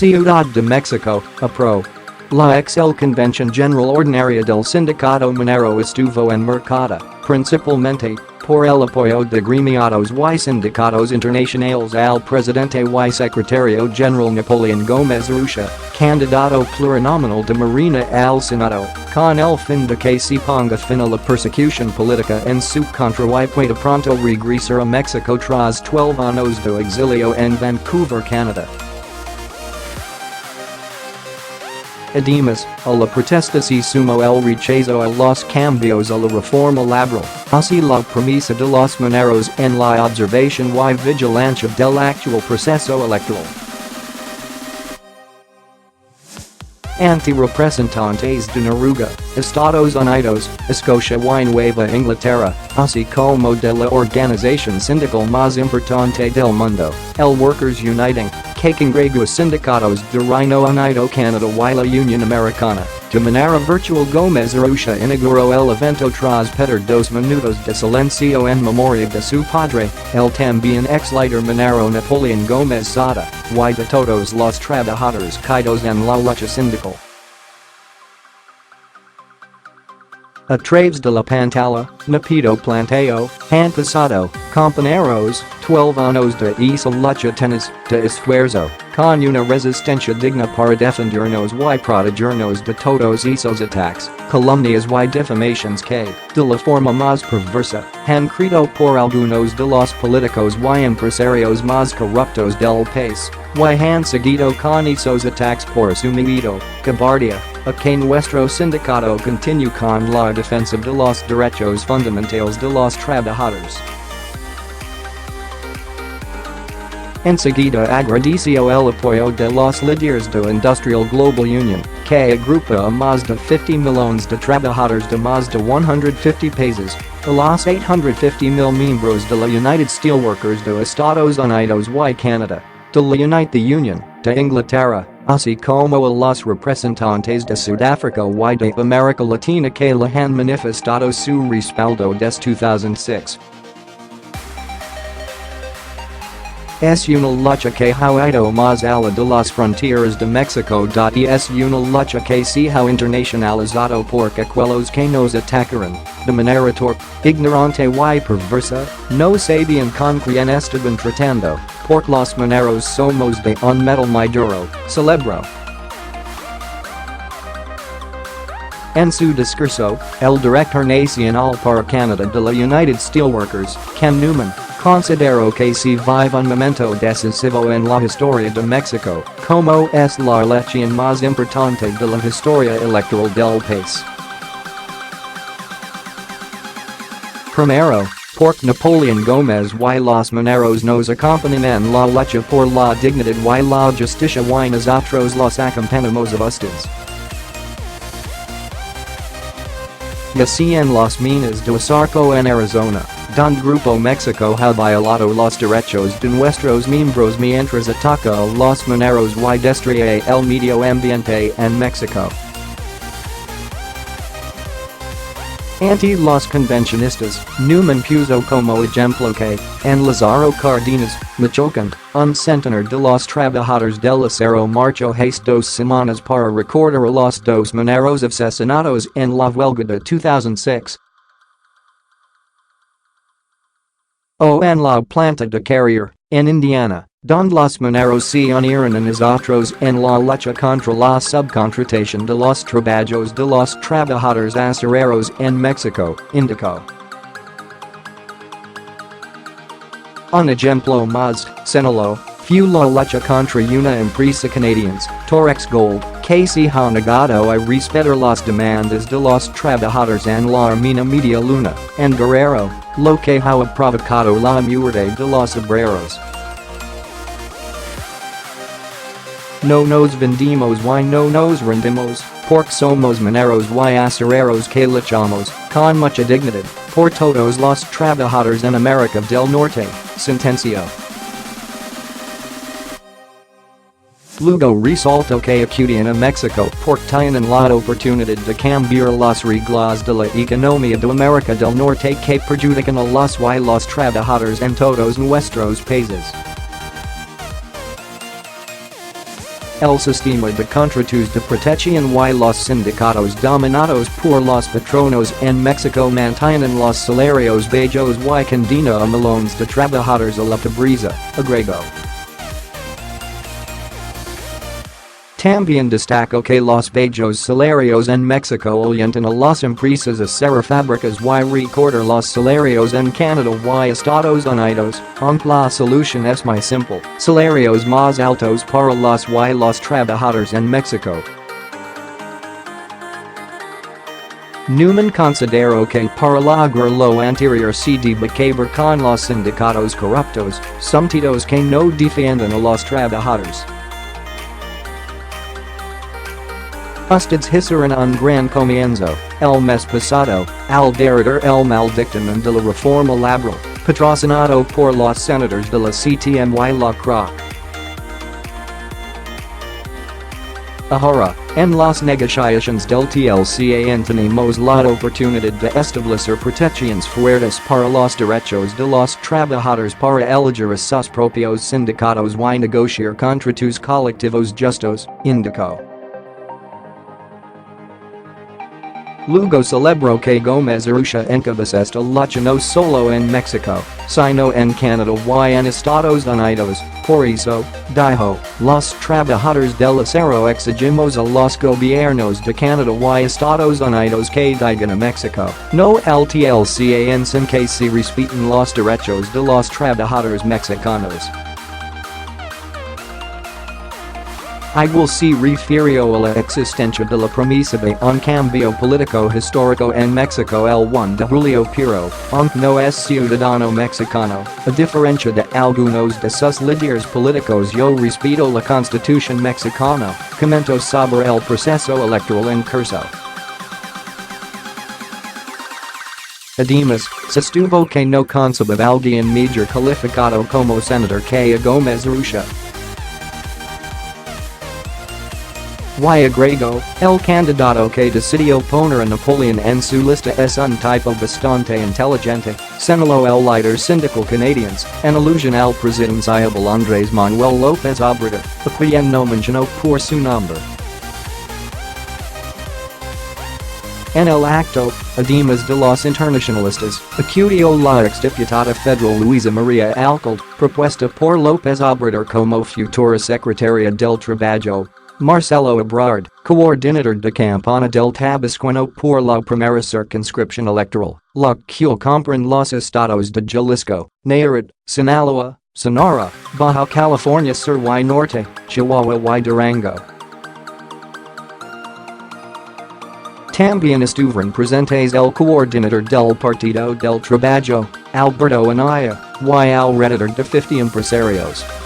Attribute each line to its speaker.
Speaker 1: CIUDAD de México, apro. La XL Convención General Ordinaria del Sindicato Minero estuvo en marcada, principalmente, por el apoyo de gremiados y sindicatos internacionales al presidente y secretario general Napoleón Gómez Urrutia, candidato plurinominal de Morena al Senado, con el fin de que se ponga fin a la persecución política en su contra y pueda pronto regresar a México tras 12 años de exilio en Vancouver, Canadá. Además, a la protesta se sumó el rechazo a los cambios a la reforma laboral, así la promesa de los mineros en la observación y vigilancia del actual proceso electoral. Ante representantes de Noruega, Estados Unidos, Escocia y Nueva Inglaterra, así como de la organización sindical más importante del mundo, el Workers Uniting, que congrega sindicatos de Reino Unido, Canadá y la Unión Americana, de manera virtual Gómez Urrutia inauguró el evento tras pedir 2 minutos de silencio en memoria de su padre, el también ex-líder minero Napoleón Gómez Sada, y de todos los trabajadores caídos en la lucha sindical. A través de la pantalla, Napido planteo, han pasado, compañeros, 12 años de esa lucha tenis, de esfuerzo, con una resistencia digna para defendernos y protegernos de todos esos ataques, calumnias y difamaciones que, de la forma más perversa, han creado por algunos de los políticos y empresarios más corruptos del país, y han seguido con esos ataques por su miedo, cobardía, a que nuestro sindicato continúe con la defensa de los derechos fundamentales de los trabajadores. Enseguida agradeció el apoyo de los líderes de IndustriALL Global Union, que agrupa a más de 50 millones de trabajadores de más de 150 países, a los 850,000 miembros de la United Steelworkers de Estados Unidos y Canadá, de la United Union, de Inglaterra, así como a los representantes de Sudáfrica y de América Latina que le han manifestado su respaldo desde 2006. Es una lucha que ha ido más allá de las fronteras de México.Es es una lucha que se ha internacionalizado porque aquellos que nos atacaron, de manera torpe, ignorante y perversa, no sabían con quién estaban tratando, porque los mineros somos de un metal muy duro, celebró. En su discurso, el director nacional para Canadá de la United Steelworkers, Ken Newman, consideró que se vive un momento decisivo en la historia de México, como es la elección más importante de la historia electoral del país. Primero, porque Napoleón Gómez y los mineros nos acompañan en la lucha por la dignidad y la justicia y nosotros los acompañamos a ustedes. Y así en las minas de Zarco en Arizona, donde Grupo México ha violado los derechos de nuestros miembros mientras ataca a los mineros y destruye el medio ambiente en México. Ante los convencionistas, Newman puso como ejemplo que, en Lázaro Cárdenas, Michoacán, un centenar de los trabajadores del acero marchó hace 2 semanas para recordar a los 2 mineros asesinados en la huelga de 2006. O en la planta de Carrier, en Indiana, donde los mineros se unieron a nosotros en la lucha contra la subcontratación de los trabajos de los trabajadores acereros en México, indicó. Un ejemplo más, señaló, fue la lucha contra una empresa canadiense, Torex Gold, que se ha negado a respetar las demandas de los trabajadores en la mina Media Luna, en Guerrero, lo que ha provocado la muerte de los obreros. No nos vendimos y no nos rendimos, porque somos mineros y acereros que luchamos, con mucha dignidad, por todos los trabajadores en América del Norte, sentenció. Luego resaltó que acudían a México porque tienen la oportunidad de cambiar las reglas de la economía de América del Norte que perjudican a los y los trabajadores en todos nuestros países. el sistema de contratos de protección y los sindicatos dominados por los patronos en México mantienen los salarios bajos y condena a millones de trabajadores a la pobreza, agregó. También destacó que los bajos salarios en México alientan a las empresas a cerrar fábricas y recortar los salarios en Canadá y Estados Unidos, aunque la solución es muy simple, salarios más altos para los trabajadores en México. Newman consideró que para lograr lo anterior se debe acabar con los sindicatos corruptos, sometidos que no defienden a los trabajadores. Ustedes hicieron un gran comienzo, el mes pasado, al derrotar el mal dictamen de la reforma laboral, patrocinado por los senadores de la CTM y la CRA. Ahora, en las negociaciones del TLCAN tenemos la oportunidad de establecer protecciones fuertes para los derechos de los trabajadores para elegir a sus propios sindicatos y negociar contratos colectivos justos, indicó. Luego celebró que Gómez Urrutia encabeza esta lucha no solo en México, sino en Canadá y en Estados Unidos, por eso, dijo, los trabajadores del acero exigimos a los gobiernos de Canadá y Estados Unidos que digan a México, no el TLCAN sin que se respeten los derechos de los trabajadores mexicanos. Igual se refirió a la existencia de la promesa de un cambio político histórico en México el 1 de julio pero, aunque no es ciudadano mexicano, a diferencia de algunos de sus líderes políticos yo respeto la constitución mexicana, comentó sobre el proceso electoral en curso. Además, sostuvo que no concebe alguien mejor calificado como senador que a Gómez Urrutia. Y agregó, el candidato que decidió poner a Napoleón en su lista es un tipo bastante inteligente, señaló el líder sindical canadiense, en alusión al presidenciable Andrés Manuel López Obrador, a quien no mencionó por su nombre. En el acto, además de los internacionalistas, acudió la exdiputada federal Luisa María Alcalde, propuesta por López Obrador como futura secretaria del Trabajo. Marcelo Ebrard, coordinador de campaña del Tabasqueño por la primera circunscripción electoral, la que comprende los estados de Jalisco, Nayarit, Sinaloa, Sonora, Baja California Sur y Norte, Chihuahua y Durango. También estuvieron presentes el coordinador del Partido del Trabajo, Alberto Anaya, y el redactor de 50 empresarios.